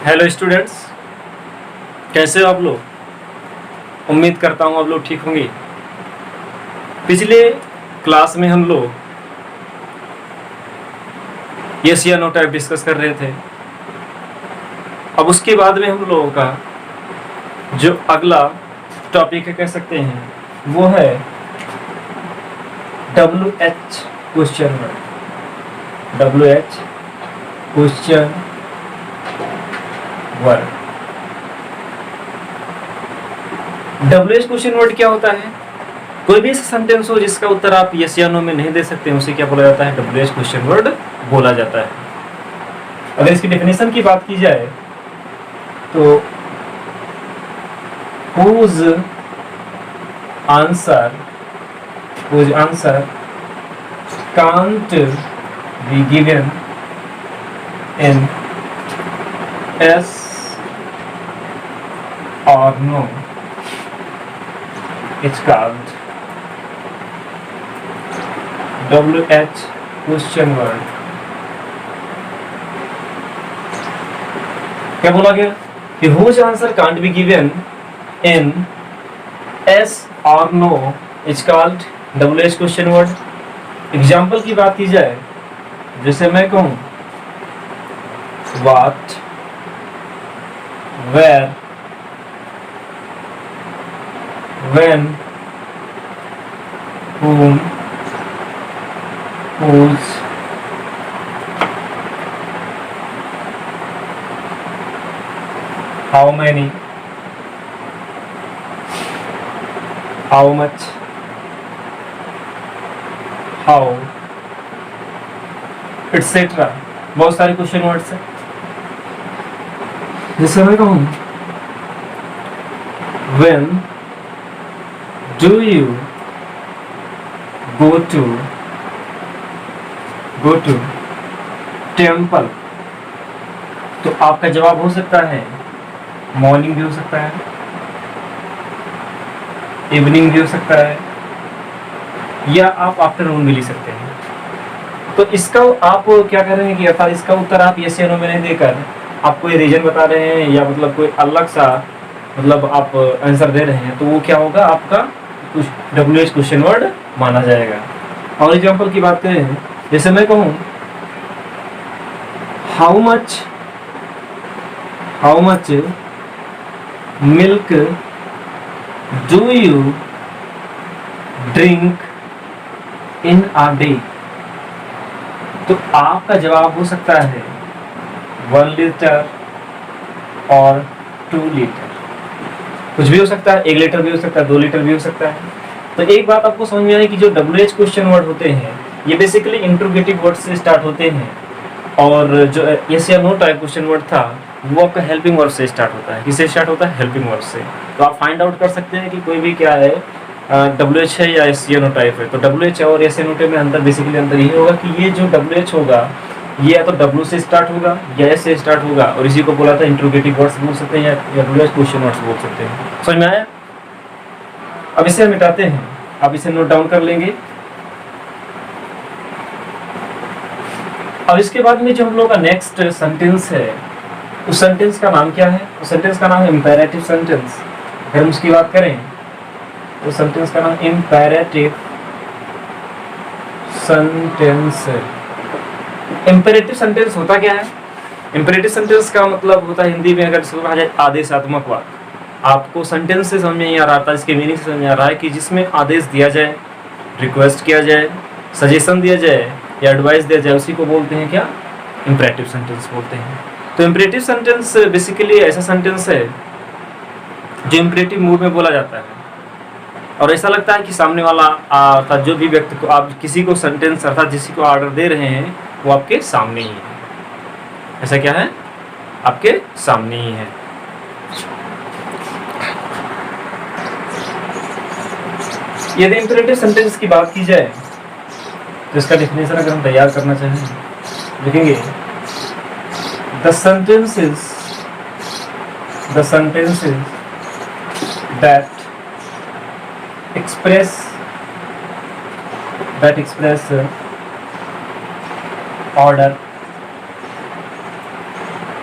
Hello students, कैसे हो आप लोग। उम्मीद करता हूँ आप लोग ठीक होंगे। पिछले क्लास में हम लोग यस या नो टाइप डिस्कस कर रहे थे। अब उसके बाद में हम लोगों का जो अगला टॉपिक है कह सकते हैं वो है WH question word. WH question word. WH question word क्या होता है? कोई भी ऐसा सेंटेंस हो जिसका उत्तर आप यस या नो में नहीं दे सकते, उसे क्या बोला जाता है? WH क्वेश्चन वर्ड बोला जाता है। अगर इसकी डेफिनेशन की बात की जाए तो whose answer can't be given in yes or no, it's called WH question word. क्या बोला गया कि whose answer can't be given in yes or no is called WH question word. Example की बात की जाए, जैसे मैं कहूं what, where, when, whom, whose, how many, how much, how, etc. बहुत सारे क्वेश्चन वर्ड्स हैं। जैसे मैं कहूं when do you go to temple, तो आपका जवाब हो सकता है मॉर्निंग भी हो सकता है, इवनिंग भी हो सकता है, या आप आफ्टरनून भी ले सकते हैं। तो इसका आप क्या कर रहे हैं कि अर्थात इसका उत्तर आप यस या नो में नहीं देकर आप कोई रीजन बता रहे हैं या मतलब कोई अलग सा मतलब आप आंसर दे रहे हैं, तो वो क्या होगा, आपका कुछ WH क्वेश्चन वर्ड माना जाएगा। और एग्जांपल की बात करें, जैसे मैं कहूं how much milk do you drink in a day, तो आपका जवाब हो सकता है 1 लीटर और 2 लीटर, कुछ भी हो सकता है, 1 लीटर भी हो सकता है, 2 लीटर भी हो सकता है। तो एक बात आपको समझ में आए कि जो WH क्वेश्चन वर्ड होते हैं ये बेसिकली इंट्रोगेटिव वर्ड से स्टार्ट होते हैं, और जो यस या नो टाइप क्वेश्चन वर्ड था वो आपका हेल्पिंग वर्ड से स्टार्ट होता है। किससे स्टार्ट होता है? हेल्पिंग वर्ड से। तो आप फाइंड आउट कर सकते हैं कि कोई भी क्या है, WH है या यस या नो टाइप है। तो WH और यस या नो टाइप में अंतर बेसिकली अंतर यही होगा कि ये जो WH होगा ये या तो W से स्टार्ट होगा या S से स्टार्ट होगा, और इसी को बोला था इंट्रोगेटिव वर्ड्स बोल सकते हैं या WH क्वेश्चन वर्ड्स बोल सकते हैं। समझ में आया? अब इसे हम मिटाते हैं, आप इसे नोट डाउन कर लेंगे। अब इसके बाद में जो हम लोग का नेक्स्ट सेंटेंस है, उस सेंटेंस का नाम क्या है? उस सेंटेंस का नाम है इंपेरेटिव सेंटेंस। अगर हम उसकी बात करें तो सेंटेंस का नाम इंपेरेटिव सेंटेंस है। इंपेरेटिव सेंटेंस होता क्या है? इंपेरेटिव सेंटेंस का मतलब होता है हिंदी में अगर इसको कहा जाए आदेशात्मक वाक्य। आपको सेंटेंस से समझ में नहीं आ रहा था, इसके मीनिंग से समझ में आ रहा है कि जिसमें आदेश दिया जाए, रिक्वेस्ट किया जाए, सजेशन दिया जाए या एडवाइस दिया जाए, उसी को बोलते हैं क्या? इंपेरेटिव सेंटेंस बोलते हैं। तो इंपेरेटिव सेंटेंस बेसिकली ऐसा सेंटेंस है जो इंपेरेटिव मूड में बोला जाता है, और ऐसा लगता है कि सामने वाला अर्थात जो भी व्यक्ति को आप किसी को सेंटेंस अर्थात जिसी को ऑर्डर दे रहे हैं वो आपके सामने ही है। ऐसा क्या है? आपके सामने ही है। यदि इंपेरेटिव सेंटेंस की बात की जाए तो इसका डेफिनेशन अगर हम तैयार करना चाहें, लिखेंगे the sentences that express order,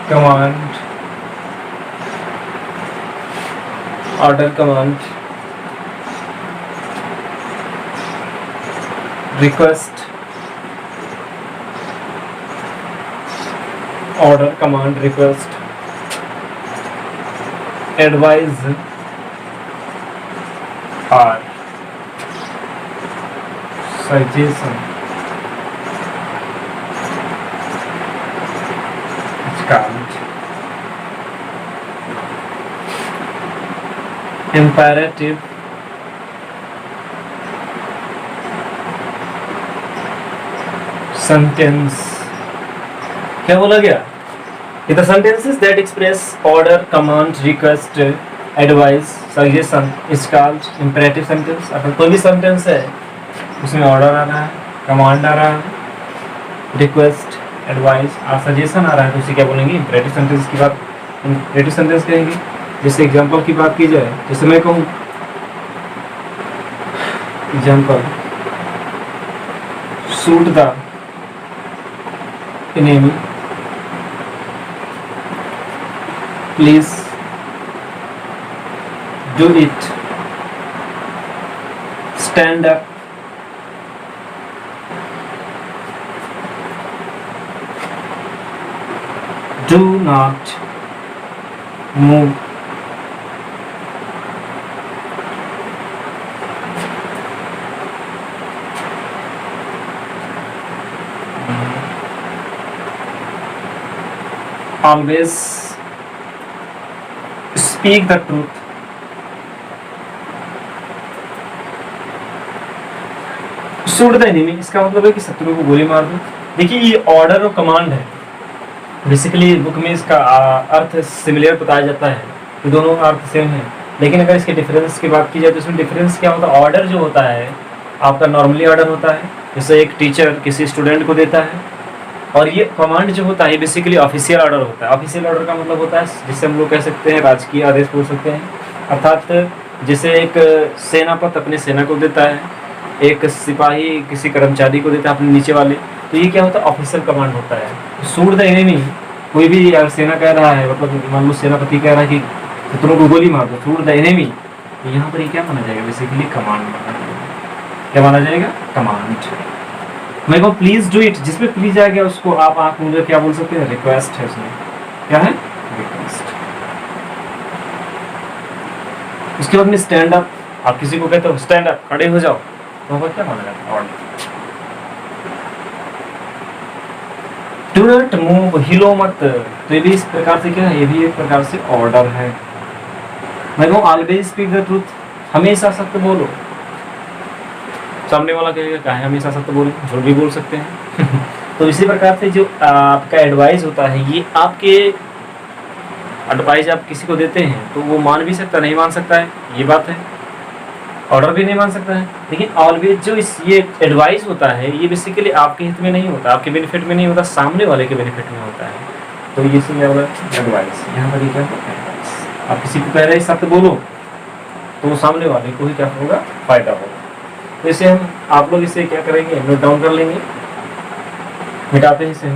command, order command, request, order command, request, advise or suggestion. It's called imperative sentence. क्या बोला गया? The sentences that express order, command, request, advice, suggestion is called imperative sentence. अगर कोई भी sentence है उसमें order आ रहा है, command आ रहा है, request, advice और suggestion आ रहा है तो उसे क्या बोलेंगे? imperative sentence की बात imperative sentence कहेंगे. जैसे एग्जाम्पल की बात की जाए, जैसे मैं कहूँ example, shoot the enemy, please do it, stand up, do not move, always speak the truth, shoot the enemy, इसका मतलब है कि शत्रु को गोली मार दो. देखिए ये ऑर्डर और कमांड है. बेसिकली बुक में इसका अर्थ सिमिलर बताया जाता है कि दोनों अर्थ सेम है, लेकिन अगर इसके डिफरेंस की बात की जाए तो इसमें डिफरेंस क्या होता है? ऑर्डर जो होता है आपका नॉर्मली ऑर्डर होता है, जैसे एक टीचर किसी स्टूडेंट को देता है, और ये कमांड जो होता है बेसिकली ऑफिशियल ऑर्डर होता है. ऑफिशियल ऑर्डर का मतलब होता है जिससे हम लोग कह सकते हैं राजकीय आदेश बोल सकते हैं. अर्थात जैसे एक सेनापति अपने सेना को देता है, एक सिपाही किसी कर्मचारी को देता है अपने नीचे वाले, तो ये क्या होता है? ऑफिशियल कमांड होता है. शूट द एनिमी, कोई भी अगर सेना कह रहा है, मतलब मान लो सेनापति कह रहा है कि शत्रु को गोली मार दो, शूट द एनिमी, तो यहाँ पर ये क्या माना जाएगा? बेसिकली कमांड माना जाएगा. क्या माना जाएगा? कमांड. मैं कहूँ प्लीज डू इट, जिसमें प्लीज आ गया उसको आप आंख मूंद क्या बोल सकते हैं? रिक्वेस्ट है. उसमें क्या है? रिक्वेस्ट. उसके बाद में स्टैंड अप, आप किसी को कहते हो स्टैंड अप, खड़े हो जाओ, तो वह क्या माना जाता है? ऑर्डर. डू नॉट मूव, हिलो मत, तो ये भी इस प्रकार से क्या है? ये भी एक प्रकार से ऑर्डर है. मैं कहूँ ऑलवेज स्पीक द ट्रूथ, हमेशा सत्य बोलो, सामने वाला कहेगा कहा है हमेशा सत्य बोले, झूठ भी बोल सकते हैं. तो इसी प्रकार से जो आपका एडवाइस होता है, ये आपके एडवाइस आप किसी को देते हैं तो वो मान भी सकता, नहीं मान सकता है, ये बात है. ऑर्डर भी नहीं मान सकता है. लेकिन ऑलवेज जो ये एडवाइस होता है ये बेसिकली आपके हित में नहीं होता, आपके बेनिफिट में नहीं होता, सामने वाले के बेनिफिट में होता है. तो ये सब एडवाइस यहाँ पर क्या होता है? आप किसी को कह रहे हैं सत्य बोलो तो सामने वाले को ही क्या होगा? फायदा होगा. तो इसे हम आप लोग इसे क्या करेंगे? नोट डाउन कर लेंगे, मिटाते हैं इसे.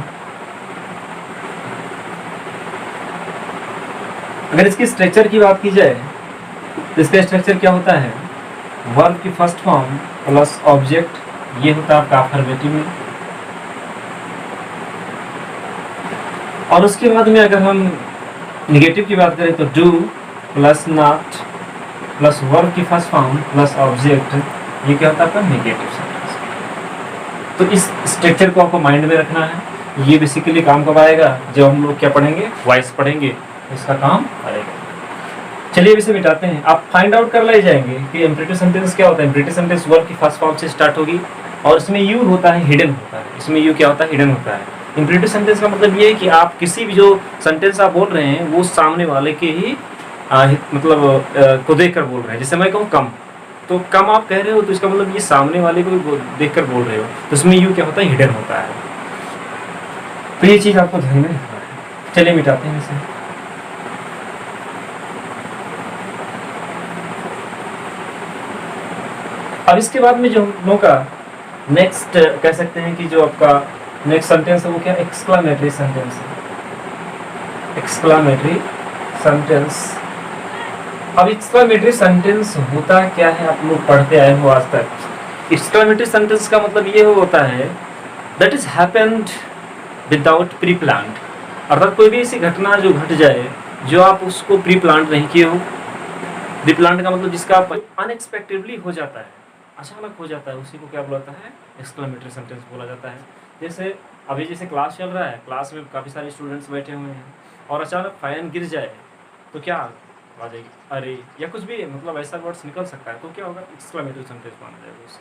अगर इसकी स्ट्रक्चर की बात की जाए तो इसका स्ट्रक्चर क्या होता है? वर्ब की फर्स्ट फॉर्म प्लस ऑब्जेक्ट, ये होता है आपका अफर्मेटिव में. और उसके बाद में अगर हम निगेटिव की बात करें तो do plus not plus verb की फर्स्ट फॉर्म प्लस ऑब्जेक्ट, ये क्या होता है आपका? Negative sentence. तो इस स्ट्रक्चर को आपको माइंड में रखना है. ये बेसिकली काम कब आएगा? जब हम लोग क्या पढ़ेंगे? वॉइस पढ़ेंगे, इसका काम आएगा. चलिए इसे मिटाते हैं. आप फाइंड आउट कर ले जाएंगे कि इंपरेटिव सेंटेंस क्या होता है. इंपरेटिव सेंटेंस वर्ब की फर्स्ट फॉर्म से स्टार्ट होगी और इसमें यू होता है, हिडन होता है. इसमें यू क्या होता है? हिडन होता है. इंपरेटिव सेंटेंस का मतलब ये है कि आप किसी भी जो सेंटेंस आप बोल रहे हैं वो सामने वाले के ही मतलब को देख कर बोल रहे हैं. जैसे मैं कहूँ कम, तो कम आप कह रहे हो तो इसका मतलब ये सामने वाले को देख कर बोल रहे हो, तो इसमें यू क्या होता है? हिडन होता है. तो ये चीज़ आपको ध्यान में रखना है. चलिए मिटाते हैं इसे. अब इसके बाद में जो हम लोगों का नेक्स्ट कह सकते हैं कि जो आपका नेक्स्ट सेंटेंस है वो क्या? एक्सक्लामेटरी सेंटेंस है. एक्सक्लामेटरी सेंटेंस अब एक्सक्लेमेटरी सेंटेंस होता क्या है, आप लोग पढ़ते आए हो आज तक। एक्सक्लेमेटरी सेंटेंस का मतलब ये होता है that is happened without pre planned, अर्थात कोई भी ऐसी घटना जो घट जाए जो आप उसको प्री प्लान्ड नहीं किए हो। प्री प्लान्ड का मतलब जिसका अनएक्सपेक्टेडली हो जाता है, अचानक हो जाता है, उसी को क्या बोला जाता है, एक्सक्लेमेटरी सेंटेंस बोला जाता है। जैसे अभी जैसे क्लास चल रहा है, क्लास में काफ़ी सारे स्टूडेंट्स बैठे हुए हैं और अचानक फैन गिर जाए तो क्या आ जाएगी, अरे, या कुछ भी मतलब ऐसा वर्ड्स निकल सकता है, तो क्या होगा, एक्सक्लेमेटरी सेंटेंस माना जाएगा उससे।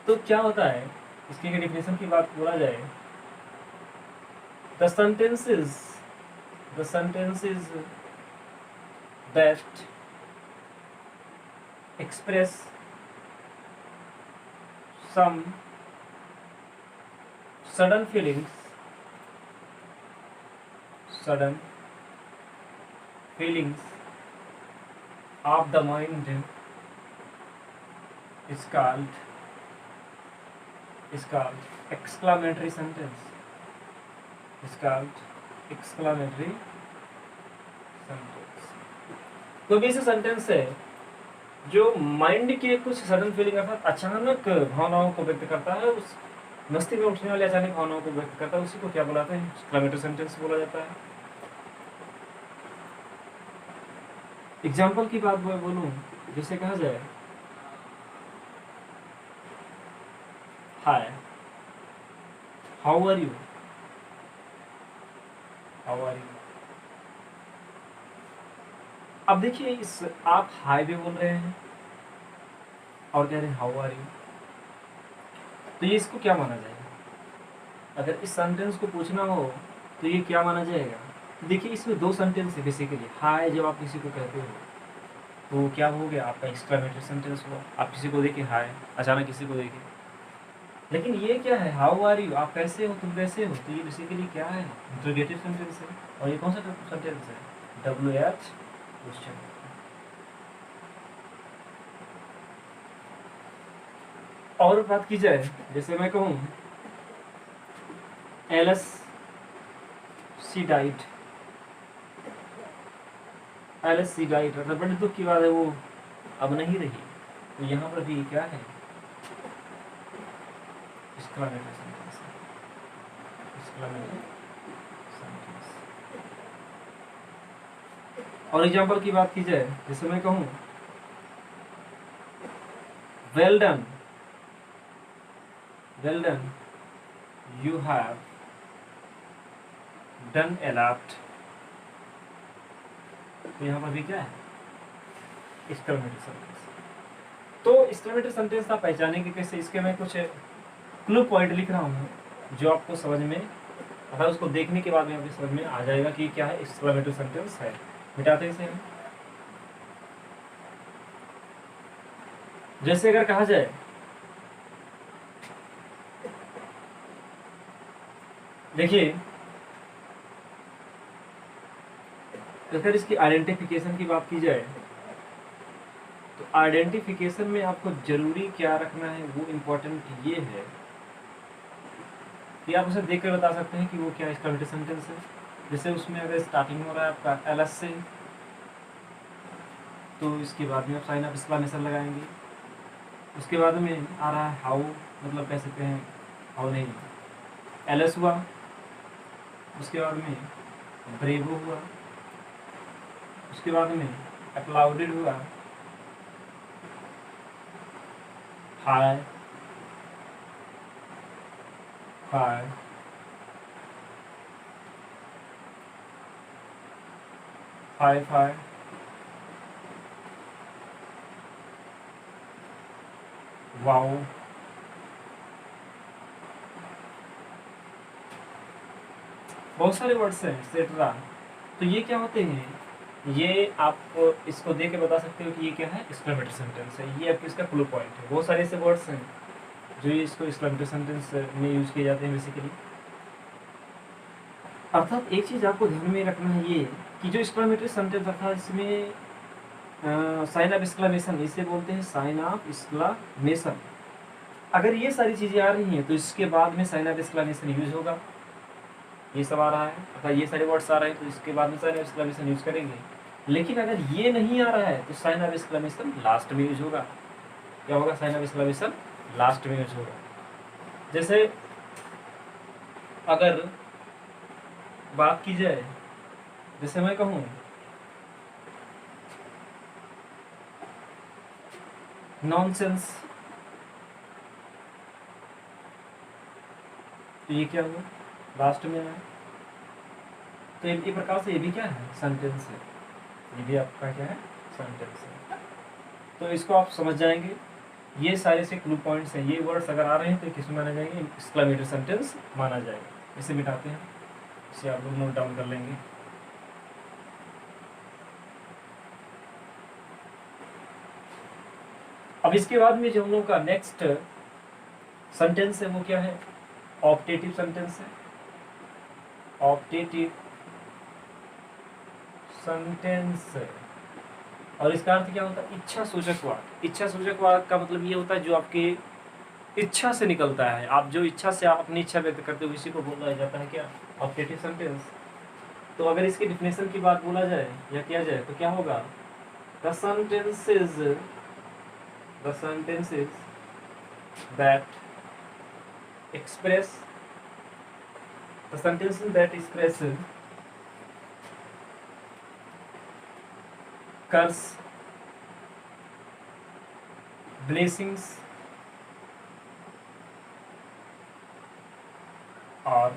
तो क्या होता है, इसकी डेफिनेशन की बात बोला जाए, the sentences that express some sudden feelings of the mind is called exclamatory sentence. कोई भी ऐसा सेंटेंस है जो माइंड के कुछ सडन फीलिंग अर्थात अचानक भावनाओं को व्यक्त करता है, उस मस्ती में उठने वाले अचानक भावनाओं को व्यक्त करता है, उसी को क्या बुलाते हैं, एक्सक्लेमेटरी सेंटेंस बोला जाता है। एग्जाम्पल की बात मैं बोलूं, जैसे कहा जाए, हाय, हाउ आर यू, अब देखिए, इस आप हाय भी बोल रहे हैं और कह रहे हैं हाउ आर यू, तो ये इसको क्या माना जाएगा, अगर इस सेंटेंस को पूछना हो तो ये क्या माना जाएगा। तो देखिए, इसमें दो सेंटेंस है बेसिकली। हाय जब आप किसी को कहते हो तो क्या हो गया, आपका एक्सक्लेमेटरी सेंटेंस हुआ, आप किसी को देखे हाय, अचानक किसी को देखे। लेकिन ये क्या है, हाउ आर यू, आप कैसे हो, तुम कैसे हो, तो ये बेसिकली क्या है, इंटरोगेटिव सेंटेंस है। और ये कौन सा सेंटेंस है, WH क्वेश्चन। और बात की जाए, जैसे मैं कहूँ एलिस सी डाइड, मतलब बड़े दुख की बात है, वो अब नहीं रही, तो यहाँ पर भी क्या है, एक्सक्लेमेटरी सेंटेंस। और एग्जाम्पल की बात की जाए, जैसे मैं कहूँ well done, you have done a lot, तो यहाँ पर भी क्या है, एक्सक्लेमेटरी सेंटेंस। तो एक्सक्लेमेटरी सेंटेंस आप पहचाने के कैसे, इसके मैं कुछ क्लू पॉइंट लिख रहा हूँ जो आपको समझ में, अगर उसको देखने के बाद में आपको समझ में आ जाएगा कि क्या है, एक्सक्लेमेटरी सेंटेंस है। मिटाते इसे हम, जैसे अगर कहा जाए, देखिए, अगर इसकी आइडेंटिफिकेशन की बात की जाए, तो आइडेंटिफिकेशन में आपको जरूरी क्या रखना है, वो इम्पोर्टेंट ये है कि आप उसे देखकर बता सकते हैं कि वो क्या एक्सक्लेमेटरी सेंटेंस है। जैसे उसमें अगर स्टार्टिंग हो रहा है आपका एलएस से, तो इसके बाद में आप साइन ऑफ एक्सक्लेमेशन लगाएंगे। उसके बाद में आ रहा है हाउ, मतलब कह सकते हैं हाउ नहीं, एलएस हुआ। उसके बाद में ब्रेवो हुआ। उसके बाद में अप्लाउडेड हुआ, हाय, हाय, हाय, हाय, वाओ, बहुत सारे वर्ड्स हैं एक्सेट्रा। तो ये क्या होते हैं, ये आप इसको देख के बता सकते हो कि ये क्या है, एक्सक्लेमेटरी सेंटेंस है। ये आपके इसका क्लू पॉइंट है। बहुत सारे ऐसे वर्ड्स हैं जो इसको एक्सक्लेमेटरी सेंटेंस में यूज किए जाते हैं बेसिकली। अर्थात एक चीज़ आपको ध्यान में रखना है ये कि जो एक्सक्लेमेटरी सेंटेंस अर्थात इसमें साइन ऑफ एक्सक्लेमेशन, इसे बोलते हैं साइन ऑफ एक्सक्लेमेशन। अगर ये सारी चीज़ें आ रही हैं तो इसके बाद में साइन ऑफ एक्सक्लेमेशन यूज होगा। ये सब आ रहा है, अर्थात ये सारे वर्ड्स आ रहे हैं तो इसके बाद में साइन ऑफ एक्सक्लेमेशन यूज करेंगे। लेकिन अगर ये नहीं आ रहा है तो साइन ऑफ एक्सक्लेमेशन लास्ट में यूज होगा। क्या होगा? साइन ऑफ एक्सक्लेमेशन लास्ट में यूज होगा। जैसे अगर बात की जाए, जैसे मैं कहूँ नॉनसेंस, तो ये क्या हुआ? लास्ट में आया। तो एक प्रकार से ये भी क्या है? सेंटेंस है। ये भी आपका क्या है? सेंटेंस है। तो इसको आप समझ जाएंगे। ये सारे से क्लू पॉइंट्स हैं। ये वर्ड्स अगर आ रहे हैं तो किस में माना जाएंगे? एक्सक्लेमेटरी सेंटेंस माना जाएगा। इसे मिटाते हैं, इसे आप लोग नोट डाउन कर लेंगे। अब इसके बाद में जो हम लोग का नेक्स्ट सेंटेंस है वो क्या है? ऑप्टेटिव सेंटेंस है। ऑप्टेटिव सेंटेंस है। और इसका अर्थ क्या होता है? इच्छा सूचक वाक्य। इच्छा सूचक वाक्य का मतलब ये होता है जो आपके इच्छा से निकलता है। आप जो इच्छा से आप अपनी इच्छा व्यक्त करते हो इसी को बोला जाता है क्या? Optative sentence. तो अगर इसकी डिफिनेशन की बात बोला जाए या किया जाए तो क्या होगा? The sentences that express curse, blessings or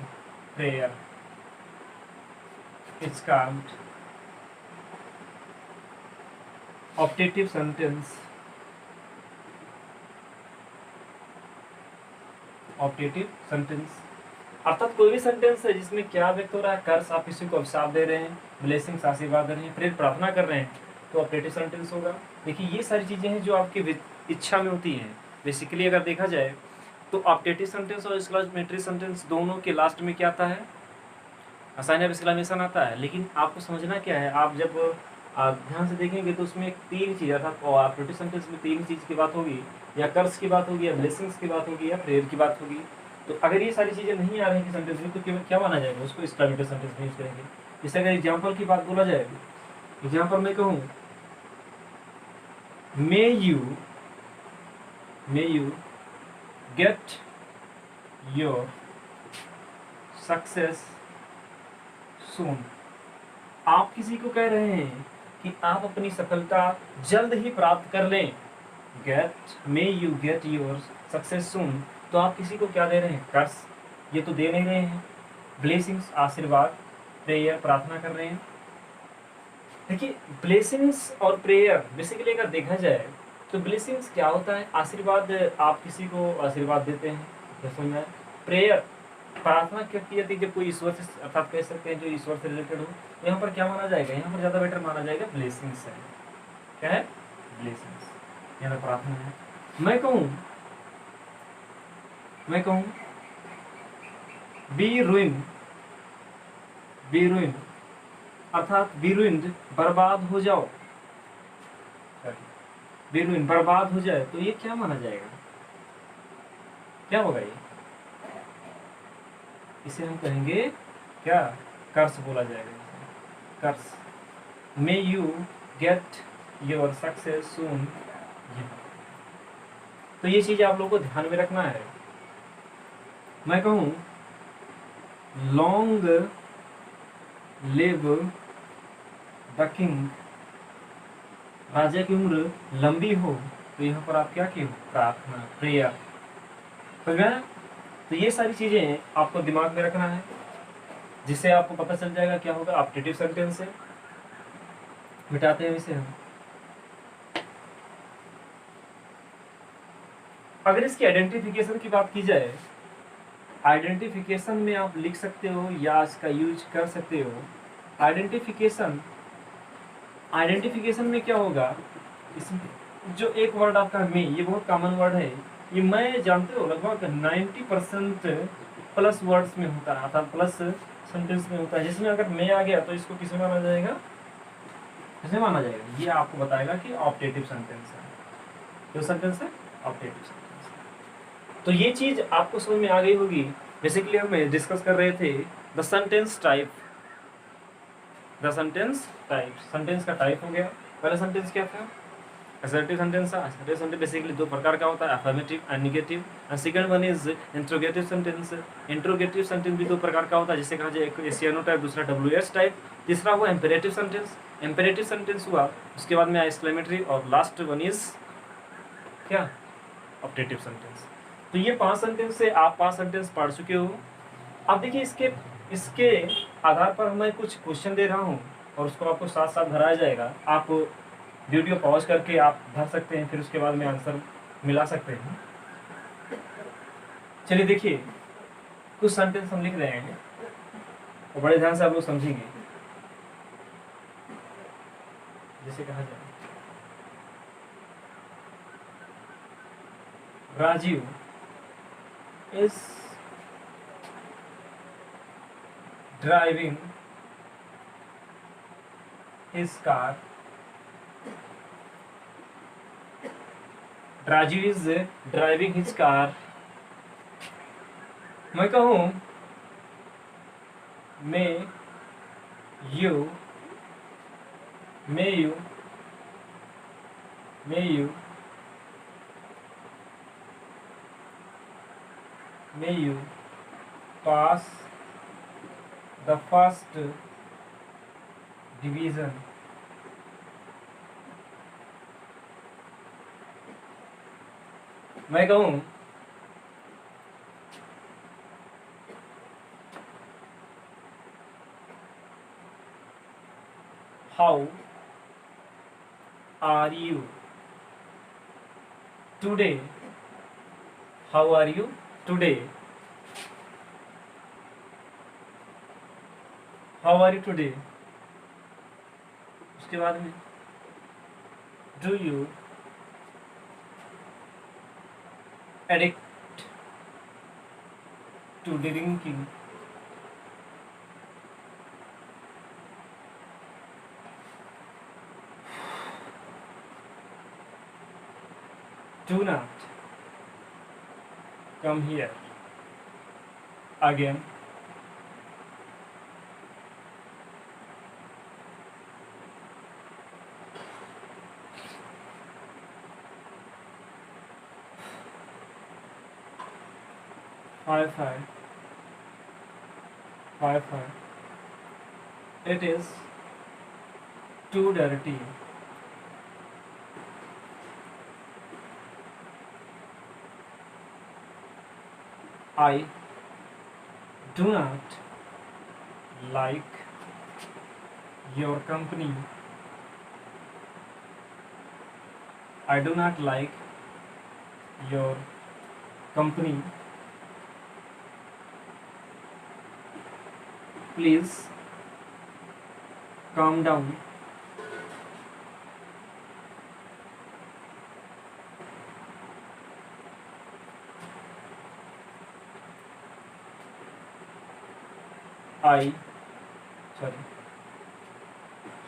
prayer is called optative sentence। Optative sentence अर्थात कोई भी सेंटेंस है जिसमें क्या व्यक्त हो रहा है? कर्स, आप किसी को अभिशाप दे रहे हैं, ब्लेसिंग्स आशीर्वाद दे रहे हैं, फिर प्रार्थना कर रहे हैं, तो ऑप्टेटिव सेंटेंस होगा। देखिए ये सारी चीजें हैं जो आपकी इच्छा में होती हैं। बेसिकली अगर देखा जाए तो ऑप्टेटिव सेंटेंस और एक्सक्लेमेटरी सेंटेंस दोनों के लास्ट में क्या आता है? साइन ऑफ एक्सक्लेमेशन आता है। लेकिन आपको समझना क्या है, आप जब आप ध्यान से देखेंगे तो उसमें तीन चीज अर्थात ऑप्टेटिव सेंटेंस में तीन चीज की बात होगी, या कर्स की बात होगी, या ब्लेसिंग्स की बात होगी, या प्रेयर की बात होगी। तो अगर ये सारी चीजें नहीं आ रही हैं सेंटेंस में तो क्या माना जाएगा? उसको एक्सक्लेमेटरी सेंटेंस में यूज करेंगे। जैसे अगर एग्जांपल की बात बोला जाए, एग्जांपल में कहूँ may you get your success soon. आप किसी को कह रहे हैं कि आप अपनी सफलता जल्द ही प्राप्त कर लें। May you get your success soon, तो आप किसी को क्या दे रहे हैं? कर्स, ये तो दे नहीं रहे हैं। ब्लेसिंग्स, आशीर्वाद, प्रेयर, प्रार्थना कर रहे हैं। देखिए ब्लेसिंग्स और प्रेयर बेसिकली अगर देखा जाए तो ब्लेसिंग्स क्या होता है? आशीर्वाद, आप किसी को आशीर्वाद देते हैं, जैसे मैं प्रेयर प्रार्थना क्या की जाती है जब कोई ईश्वर से, अर्थात कह सकते हैं जो ईश्वर से रिलेटेड हो। यहाँ पर क्या माना जाएगा? यहाँ पर ज्यादा बेटर माना जाएगा ब्लेसिंग्स है। क्या है? ब्लेसिंग्स। यहाँ पर प्रार्थना है। मैं कहूँ बी रुइन अर्थात बी रुइंड, बर्बाद हो जाओ, बी रुइन बर्बाद हो जाए, तो ये क्या माना जाएगा? क्या होगा ये? इसे हम कहेंगे क्या? कर्स बोला जाएगा। Curse. May you get your success soon. तो ये चीज आप लोगों को ध्यान में रखना है। मैं कहूं लॉन्ग लिव द किंग, राजा की उम्र लंबी हो, तो यहाँ पर आप क्या किए? प्रार्थना, प्रेयर। तो ये सारी चीजें आपको दिमाग में रखना है, जिससे आपको पता चल जाएगा क्या होगा। ऑप्टेटिव सेंटेंस है। मिटाते हैं इसे हम। अगर इसकी आइडेंटिफिकेशन की बात की जाए, आइडेंटिफिकेशन में आप लिख सकते हो या इसका यूज कर सकते हो। आइडेंटिफिकेशन में क्या होगा? इसमें जो एक वर्ड आपका मे, ये बहुत कॉमन वर्ड है। ये मैं जानते हो लगभग 90% प्लस वर्ड्स में होता है, अर्थात प्लस सेंटेंस में होता है, जिसमें अगर मैं आ गया तो इसको किसमें माना जाएगा? किसमें माना जाएगा? ये आपको बताएगा कि ऑप्टेटिव सेंटेंस है। जो सेंटेंस है ऑप्टेटिव सेंटेंस। तो ये चीज आपको समझ में आ गई होगी। बेसिकली हम डिस्कस कर रहे थे the sentence type the sentence type, sentence का टाइप हो गया। पहला सेंटेंस क्या था? असर्टिव सेंटेंस था। असर्टिव सेंटेंस बेसिकली दो प्रकार का होता है, affirmative and negative. And second one is interrogative sentence. Interrogative sentence भी दो प्रकार का होता है, जिसे कहा जाए एक एसियानो टाइप, दूसरा डब्ल्यूएस टाइप। तीसरा हुआ इंपेरेटिव सेंटेंस। इंपेरेटिव सेंटेंस हुआ, उसके बाद में एक्सक्लेमेटरी, और लास्ट वन इज क्या? Optative sentence. तो ये 5 सेंटेंस से आप 5 सेंटेंस पढ़ चुके हो। अब देखिए इसके इसके आधार पर मैं कुछ क्वेश्चन दे रहा हूँ और उसको आपको साथ साथ भराया जाएगा। आप वीडियो पॉज करके आप भर सकते हैं, फिर उसके बाद में आंसर मिला सकते हैं। चलिए देखिए, कुछ सेंटेंस हम लिख रहे हैं और बड़े ध्यान से आप लोग समझेंगे। जैसे कहा जाए, Rajiv is driving his car. Rajiv is driving his car. मैं कहूं may you pass the first division. मैं कहूं how are you today? How are you today? How are you today? उसके बाद में do you addict to drinking? Do not come here again. Five. It is too dirty. I do not like your company. I do not like your company. Please calm down.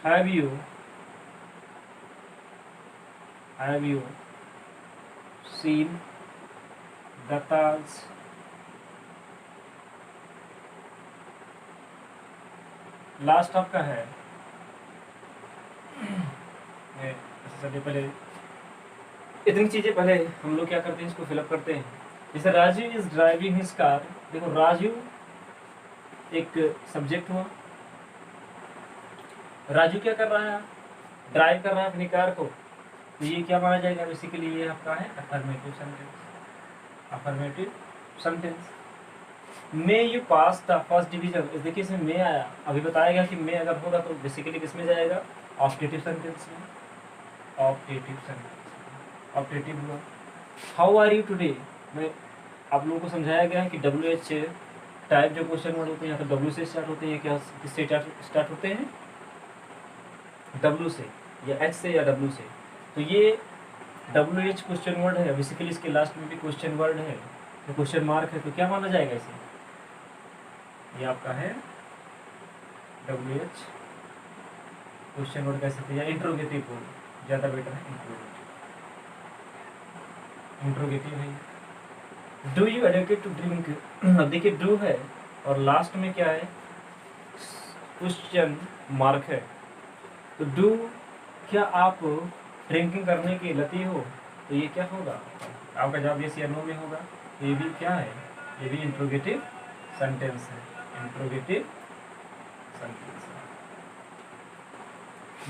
Have you seen the Taj? Last आपका है, सबसे पहले इतनी चीजें पहले हम लोग क्या करते हैं, इसको फिलअप करते हैं। जैसे Raju is driving his car. देखो राजू एक सब्जेक्ट हुआ, राजू क्या कर रहा है? ड्राइव कर रहा है अपनी कार को, तो ये क्या माना जाएगा? बेसिकली ये आपका है affirmative sentence. May you pass the first division. देखिए इसमें मे आया, अभी बताया गया कि मे अगर होगा तो बेसिकली किस में जाएगा? ऑप्टेटिव सेंटेंस में। ऑप्टेटिव हुआ। हाउ आर यू टुडे में आप लोगों को समझाया गया है कि WH टाइप जो क्वेश्चन वर्ड होते हैं, या तो W से स्टार्ट होते हैं, क्या किससे स्टार्ट होते हैं? W से, या H से, या W से। तो ये WH क्वेश्चन वर्ड है, बेसिकली इसके लास्ट में भी क्वेश्चन वर्ड है, तो क्वेश्चन मार्क है, तो क्या माना जाएगा इसे? ये आपका है WH क्वेश्चन वर्ड कह सकते हैं, या इंट्रोगेटिव वर्ड ज़्यादा बेटर है। इंट्रोगेटिव है। Do you addicted to drink? अब देखिए डू है और लास्ट में क्या है? क्वेश्चन मार्क है। तो डू, क्या आप ड्रिंकिंग करने की लती हो? तो ये क्या होगा? आपका जवाब यस या नो में होगा। तो ये भी क्या है? ये भी इंट्रोगेटिव सेंटेंस है, इंट्रोगेटिव सेंटेंस है।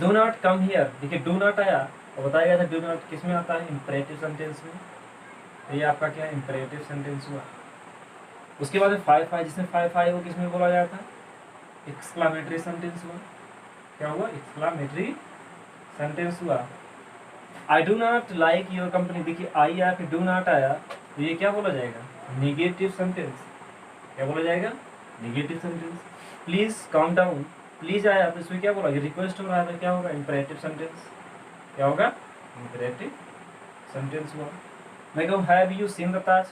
डू नॉट कम हियर, देखिए डू नॉट आया और बताया गया था डू नॉट किस में आता है? इंपरेटिव सेंटेंस में। तो ये आपका क्या इंपरेटिव सेंटेंस हुआ। उसके बाद फाइव फाइव, जिसमें फाइव फाइव वो किस में बोला गया था? एक्सक्लामेटरी सेंटेंस हुआ। क्या हुआ? एक्सक्लामेटरी सेंटेंस हुआ। I do not like your company, देखिए आई या फिर डू नॉट आया तो ये क्या बोला जाएगा? Negative sentence. क्या बोला जाएगा? Negative sentence. Please calm down, please आया तो इसमें क्या बोला? रिक्वेस्ट हो रहा है तो क्या होगा? Imperative sentence. क्या होगा? इंपरेटिव सेंटेंस हुआ। मैं कहूँ हैव यू सीन द ताज,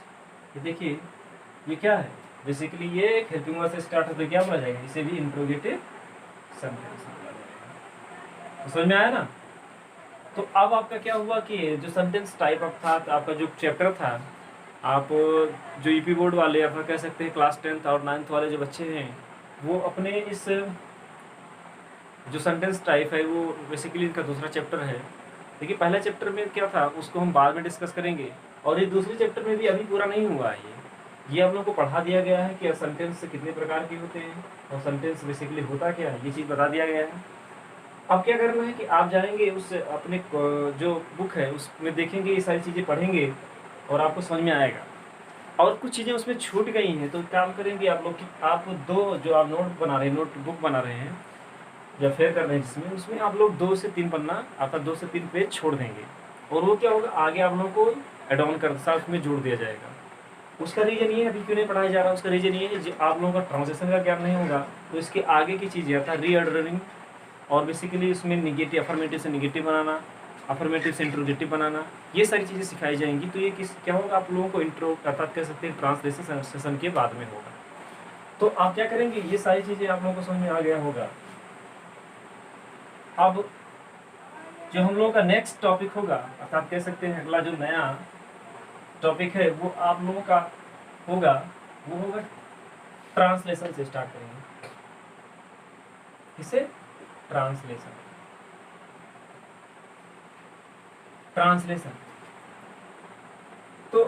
ये देखिए ये क्या है? बेसिकली ये एक हेल्पिंग वर्ड से स्टार्ट होता है, क्या बोला जाएगा? इसे भी इंट्रोगेटिव सेंटेंस बोला जाएगा। तो समझ में आया ना? तो अब आपका क्या हुआ कि जो सेंटेंस टाइप अप था, तो आपका जो चैप्टर था, आप जो ईपी बोर्ड वाले अपना कह सकते हैं क्लास 10th और 9th वाले जो बच्चे हैं वो अपने इस जो सेंटेंस टाइप है वो बेसिकली इनका दूसरा चैप्टर है। देखिए पहले चैप्टर में क्या था उसको हम बाद में डिस्कस करेंगे, और ये दूसरे चैप्टर में भी अभी पूरा नहीं हुआ है। ये आप लोगों को पढ़ा दिया गया है कि सेंटेंस कितने प्रकार के होते हैं और सेंटेंस बेसिकली होता क्या है, ये चीज़ बता दिया गया है। अब क्या करना है कि आप जाएंगे उस अपने जो बुक है उसमें देखेंगे, ये सारी चीज़ें पढ़ेंगे और आपको समझ में आएगा। और कुछ चीज़ें उसमें छूट गई हैं तो काम करेंगे आप लोग कि आप दो जो आप नोट बना रहे हैं, नोट बुक बना रहे हैं या फेयर कर रहे हैं जिसमें, उसमें आप लोग 2 से 3 पन्ना आपका 2 से 3 पेज छोड़ देंगे और वो क्या होगा आगे आप लोगों को एड ऑन कर साथ में जोड़ दिया जाएगा। उसका रीज़न ये है अभी क्यों नहीं पढ़ाया जा रहा, उसका रीज़न ये है जो आप लोगों का ट्रांसलेशन का ज्ञान नहीं होगा तो इसके आगे की चीज़ें आता है रीऑर्डरिंग, और बेसिकली उसमें निगेटिव अफर्मेटिव से निगेटिव बनाना, अफर्मेटिव से इंट्रोगेटिव बनाना, ये सारी चीज़ें सिखाई जाएंगी। तो ये किस क्या होगा आप लोगों को इंट्रो अर्थात कह सकते हैं ट्रांसलेशन सेशन के बाद में होगा। तो आप क्या करेंगे, ये सारी चीज़ें आप लोगों को समझ में आ गया होगा। अब जो हम लोगों का नेक्स्ट टॉपिक होगा अर्थात कह सकते हैं अगला जो नया टॉपिक है वो आप लोगों का होगा, वो होगा ट्रांसलेशन से स्टार्ट करेंगे। किसे? ट्रांसलेशन। ट्रांसलेशन तो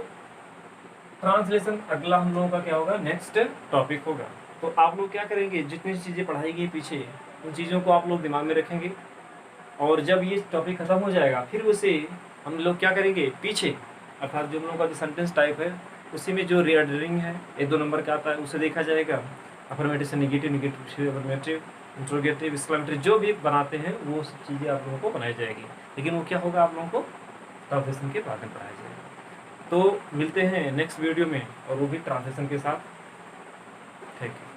ट्रांसलेशन अगला हम लोगों का क्या होगा, नेक्स्ट टॉपिक होगा। तो आप लोग क्या करेंगे, जितनी चीज़ें पढ़ाई गई पीछे उन चीज़ों को आप लोग दिमाग में रखेंगे, और जब ये टॉपिक खत्म हो जाएगा फिर उसे हम लोग क्या करेंगे पीछे अर्थात जो हम लोग का जो सेंटेंस टाइप है उसी में जो रीऑर्डरिंग है 1-2 नंबर का आता है उसे देखा जाएगा। अफर्मेटिव से निगेटिव, निगेटिव से अफर्मेटिव, इंट्रोगेटिव, एक्सक्लेमेटरी जो भी बनाते हैं वो सब चीज़ें आप लोगों को बनाई जाएगी, लेकिन वो क्या होगा आप लोगों को ट्रांसलेशन के बाद में पढ़ाया जाएगा। तो मिलते हैं नेक्स्ट वीडियो में और वो भी ट्रांसलेशन के साथ। Thank you.